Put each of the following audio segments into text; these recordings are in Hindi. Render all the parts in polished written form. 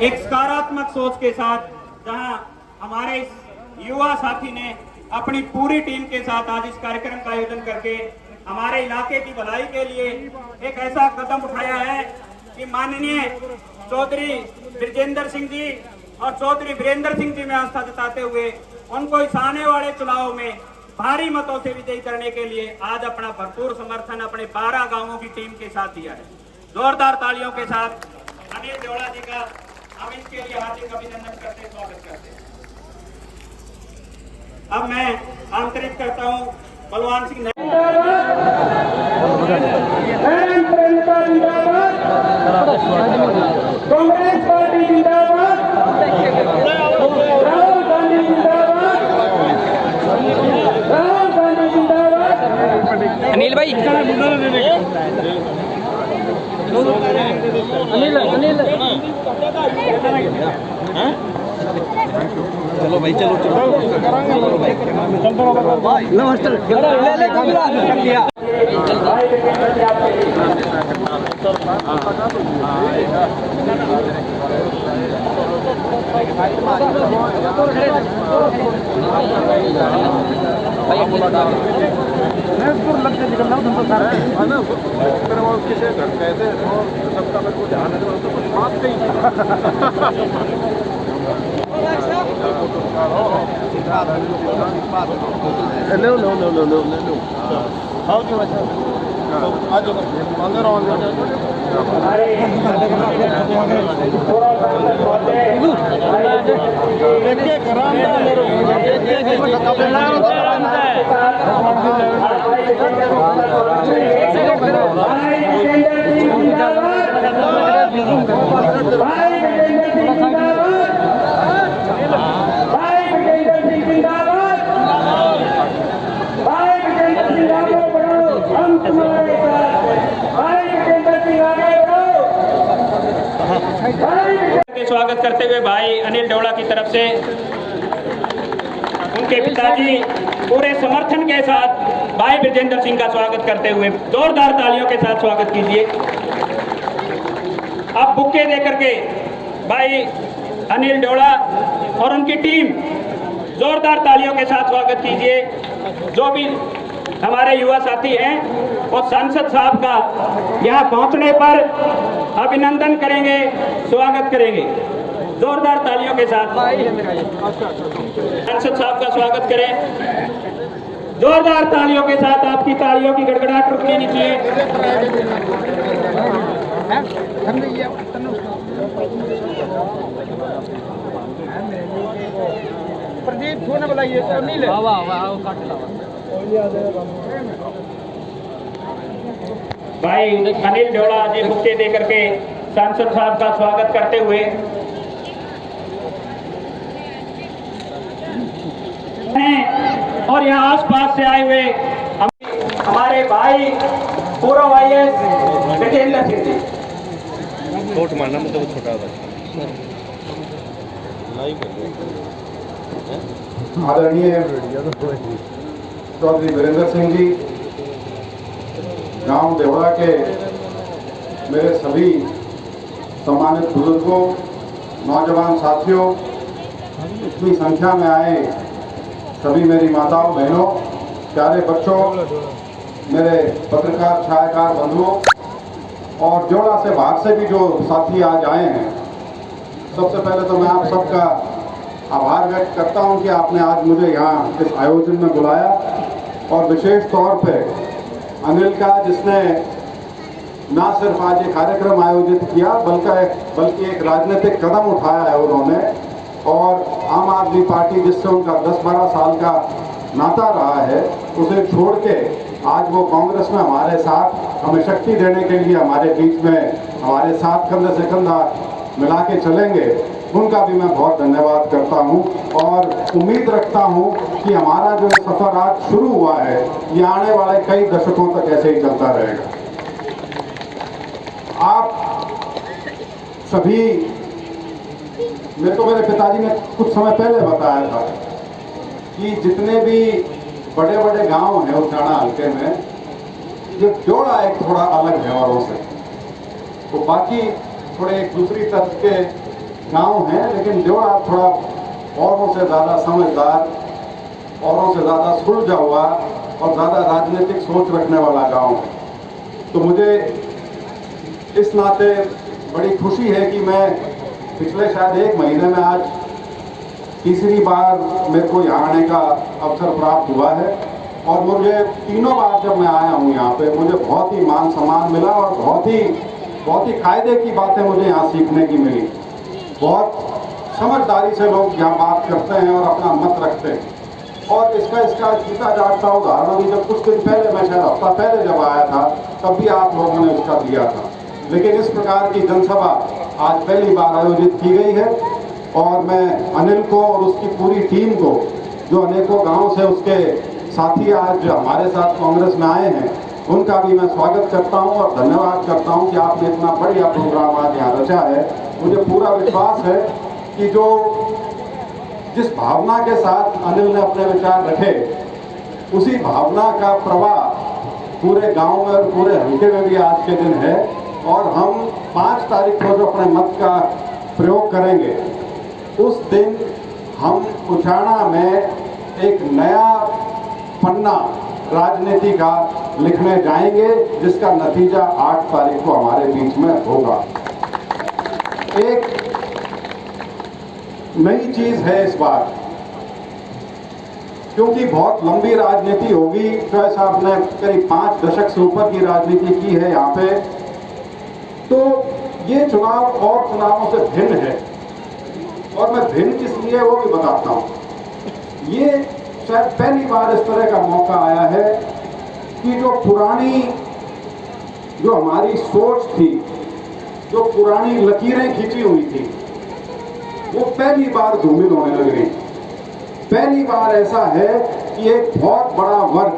एक सकारात्मक सोच के साथ जहां हमारे इस युवा साथी ने अपनी पूरी टीम के साथ आज इस कार्यक्रम का आयोजन करके हमारे इलाके की भलाई के लिए एक ऐसा कदम उठाया है कि माननीय चौधरी ब्रजेंद्र सिंह जी और चौधरी वीरेंद्र सिंह जी में आस्था जताते हुए उनको इस आने वाले चुनाव में भारी मतों से विजयी करने के लिए आज अपना भरपूर समर्थन अपने 12 गांवों की टीम के साथ दिया है। जोरदार तालियों के साथ अनिल देवड़ा जी का हम इसके लिए हार्दिक अभिनंदन करते स्वागत करते हैं। अब मैं आंतरिक करता हूं बलवान सिंह कांग्रेस पार्टी जिंदाबाद, राहुल गांधी जिंदाबाद, राहुल गांधी जिंदाबाद। अनिल भाई चलो भाई चलो लो लो लो लो लो लो आओ जी बच्चा आज अंदर आओ देखिए करांदा स्वागत करते हुए भाई अनिल देवड़ा की तरफ से उनके पिताजी पूरे समर्थन के साथ भाई ब्रजेंद्र सिंह का स्वागत करते हुए जोरदार तालियों के साथ स्वागत कीजिए। अब बुक्के देकर के भाई अनिल देवड़ा और उनकी टीम जोरदार तालियों के साथ स्वागत कीजिए। जो भी हमारे युवा साथी हैं और सांसद साहब का यहाँ पहुंचने पर अभिनंदन करेंगे, स्वागत करेंगे। जोरदार तालियों के साथ सांसद साहब का स्वागत करें। जोरदार तालियों के साथ आपकी तालियों की गड़गड़ाहट रुकनी नहीं चाहिए। प्रदीप छोड़ने बुलाइए अनिल भाई अनिल देवड़ा जी बुक्के देकर के सांसद साहब का स्वागत करते हुए और यहाँ आसपास से आए हुए हमारे भाई पूर्व IAS ब्रजेंद्र सिंह जी। छोट मारना मतलब छोटा आदरणीय चौधरी वीरेंद्र सिंह जी, गांव देवड़ा के मेरे सभी सम्मानित बुजुर्गों, नौजवान साथियों, इतनी संख्या में आए सभी मेरी माताओं बहनों, प्यारे बच्चों, मेरे पत्रकार छायाकार बंधुओं और जोड़ा से बाहर से भी जो साथी आज आए हैं, सबसे पहले तो मैं आप सबका आभार व्यक्त करता हूं कि आपने आज मुझे यहाँ इस आयोजन में बुलाया और विशेष तौर पे अनिल का, जिसने ना सिर्फ आज ये कार्यक्रम आयोजित किया बल्कि एक राजनीतिक कदम उठाया है उन्होंने, और आम आदमी पार्टी जिससे उनका 10-12 साल का नाता रहा है उसे छोड़ के आज वो कांग्रेस में हमारे साथ हमें शक्ति देने के लिए हमारे बीच में हमारे साथ कंधे से कंधा मिला के चलेंगे, उनका भी मैं बहुत धन्यवाद करता हूं और उम्मीद रखता हूं कि हमारा जो सफर आज शुरू हुआ है ये आने वाले कई दशकों तक ऐसे ही चलता रहेगा। आप सभी, मेरे पिताजी ने कुछ समय पहले बताया था कि जितने भी बड़े बड़े गांव हैं उचाना हल्के में, ये जोड़ा एक थोड़ा अलग है औरों से, तो बाकी थोड़े एक दूसरी तरफ के गांव हैं, लेकिन जोड़ा थोड़ा औरों से ज़्यादा समझदार, औरों से ज़्यादा सुलझा हुआ और ज़्यादा राजनीतिक सोच रखने वाला गांव है। तो मुझे इस नाते बड़ी खुशी है कि मैं पिछले शायद 1 महीने में आज तीसरी बार मेरे को यहाँ आने का अवसर प्राप्त हुआ है। और मुझे तीनों बार जब मैं आया हूँ यहाँ पे, मुझे बहुत ही मान सम्मान मिला और बहुत ही कायदे की बातें मुझे यहाँ सीखने की मिली। बहुत समझदारी से लोग यहाँ बात करते हैं और अपना मत रखते हैं। और इसका जीता जागता उदाहरण भी जब कुछ दिन पहले, मैं शायद हफ्ता पहले जब आया था, तब भी आप लोगों ने उसका दिया था। लेकिन इस प्रकार की जनसभा आज पहली बार आयोजित की गई है और मैं अनिल को और उसकी पूरी टीम को, जो अनेकों गाँव से उसके साथी आज हमारे साथ कांग्रेस में आए हैं, उनका भी मैं स्वागत करता हूं और धन्यवाद करता हूं कि आपने इतना बढ़िया प्रोग्राम आज यहाँ रचा है। मुझे पूरा विश्वास है कि जिस भावना के साथ अनिल ने अपने विचार रखे, उसी भावना का प्रवाह पूरे गांव में और पूरे हल्के में भी आज के दिन है। और हम 5 तारीख को जो अपने मत का प्रयोग करेंगे, उस दिन हम उचाना में एक नया पन्ना राजनीति का लिखने जाएंगे, जिसका नतीजा 8 तारीख को हमारे बीच में होगा। एक नई चीज है इस बार, क्योंकि बहुत लंबी राजनीति होगी। तो साहब ने करीब 5 दशक से ऊपर की राजनीति की है यहाँ पे, तो ये चुनाव और चुनावों से भिन्न है। और मैं भिन्न किस लिए वो भी बताता हूँ। ये शायद पहली बार इस तरह का मौका आया है कि जो हमारी सोच थी, जो पुरानी लकीरें खींची हुई थी, वो पहली बार धूमिल होने लग गई। पहली बार ऐसा है कि एक बहुत बड़ा वर्ग,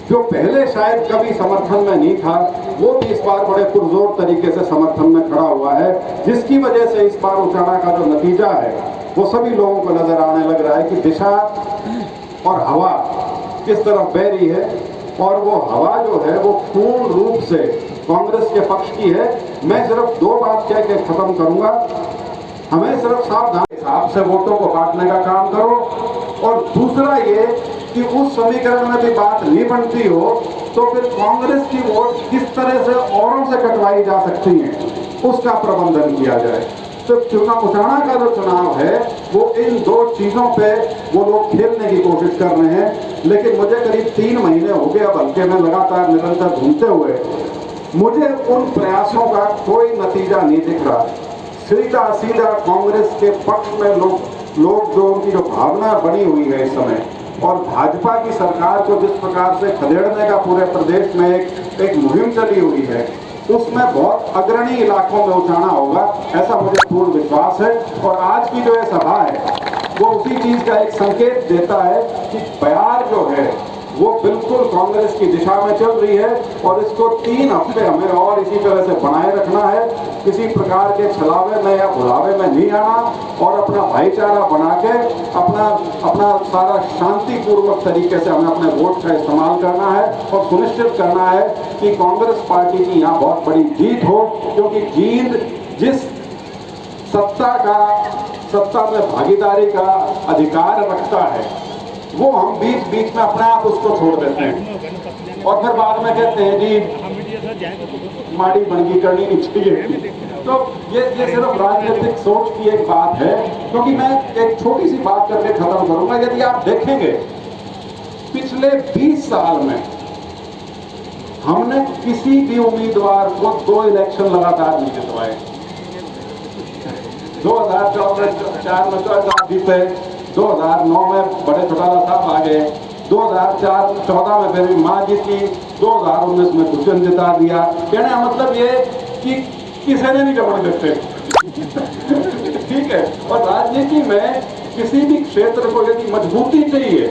जो पहले शायद कभी समर्थन में नहीं था, वो भी इस बार बड़े पुरजोर तरीके से समर्थन में खड़ा हुआ है, जिसकी वजह से इस बार उचाना का जो नतीजा है वो सभी लोगों को नजर आने लग रहा है कि दिशा और हवा किस तरफ बह रही है। और वो हवा जो है वो पूर्ण रूप से कांग्रेस के पक्ष की है। मैं सिर्फ 2 बात कह के खत्म करूंगा। हमें सिर्फ सावधान हिसाब से वोटों को बांटने का काम करो। और दूसरा ये कि उस समीकरण में भी बात नहीं बनती हो तो फिर कांग्रेस की वोट किस तरह से औरों से कटवाई जा सकती है, उसका प्रबंधन किया जाए। तो उचाना का जो चुनाव है वो इन 2 चीजों पे वो लोग खेलने की कोशिश कर रहे हैं। लेकिन मुझे करीब 3 महीने हो गए अब हल्के में लगातार निरंतर घूमते हुए, मुझे उन प्रयासों का कोई नतीजा नहीं दिख रहा। सीधा कांग्रेस के पक्ष में लोग जो उनकी जो भावना बनी हुई है इस समय, और भाजपा की सरकार को जिस प्रकार से खदेड़ने का पूरे प्रदेश में एक मुहिम चली हुई है, उसमें बहुत अग्रणी इलाकों में उचाना होगा, ऐसा मुझे पूर्ण विश्वास है। और आज की जो ये सभा है वो उसी चीज का एक संकेत देता है कि बयार जो है वो बिल्कुल कांग्रेस की दिशा में चल रही है। और इसको 3 हफ्ते हमें और इसी तरह से बनाए रखना है, किसी प्रकार के छलावे में या भुलावे में नहीं आना, और अपना भाईचारा बना के अपना सारा शांतिपूर्वक तरीके से हमें अपने वोट का इस्तेमाल करना है और सुनिश्चित करना है कि कांग्रेस पार्टी की यहाँ बहुत बड़ी जीत हो। क्योंकि जीत जिस सत्ता में भागीदारी का अधिकार रखता है, वो हम बीच बीच में अपने आप उसको छोड़ देते हैं और फिर बाद में कहते हैं जी माड़ी बनगी करनी नहीं चाहिए। तो ये सिर्फ राजनीतिक सोच की एक बात है। क्योंकि मैं एक छोटी सी बात करके खत्म करूंगा। यदि आप देखेंगे पिछले 20 साल में हमने किसी भी उम्मीदवार को 2 इलेक्शन लगातार नहीं जितवाए। 2004 में तो जीते, 2009 में बड़े चौटाला साहब आ गए, 2014 में फिर मां जीती, 2019 में दुष्यंत जिता दिया। कहने का मतलब ये कि किसी ने नहीं जबड़ देते। ठीक है। और राजनीति में किसी भी क्षेत्र को यदि मजबूती चाहिए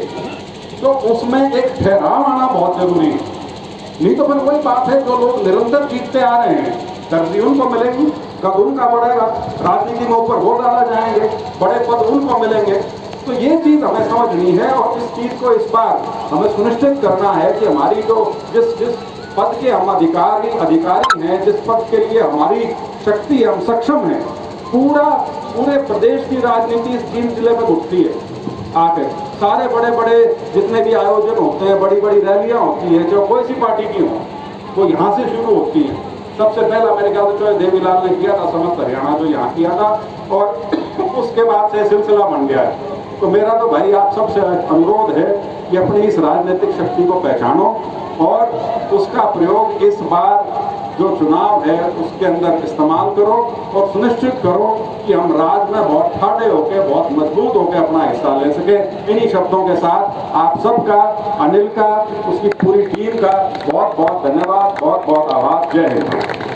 तो उसमें एक ठहराव आना बहुत जरूरी है। नहीं तो फिर वही बात है, जो लोग निरंतर जीतते आ रहे हैं, तरजीह उनको मिलेगी, कद उनका बढ़ेगा, राजनीति में ऊपर वोट डाला जाएंगे, बड़े पद उनको मिलेंगे। तो ये चीज हमें समझनी है और इस चीज को इस बार हमें सुनिश्चित करना है कि हमारी जो जिस पद के हम अधिकारी हैं, जिस पद के लिए हमारी शक्ति हम सक्षम हैं, पूरे प्रदेश की राजनीति इस जींद जिले में उठती है आके। सारे बड़े बड़े जितने भी आयोजन होते हैं, बड़ी बड़ी रैलियां होती है, जो कोई सी पार्टी की हो, वो यहाँ से शुरू होती है। सबसे पहला मेरे ख्याल से देवीलाल ने किया था, समस्त हरियाणा जो यहाँ किया था, और उसके बाद से सिलसिला बन गया है। तो मेरा तो भाई आप सबसे अनुरोध है कि अपनी इस राजनीतिक शक्ति को पहचानो और उसका प्रयोग इस बार जो चुनाव है उसके अंदर इस्तेमाल करो और सुनिश्चित करो कि हम राज्य में बहुत ठाड़े होकर, बहुत मजबूत होकर अपना हिस्सा ले सके। इन्हीं शब्दों के साथ आप सबका, अनिल का, उसकी पूरी टीम का बहुत बहुत धन्यवाद, बहुत बहुत आभार। जय हिंद।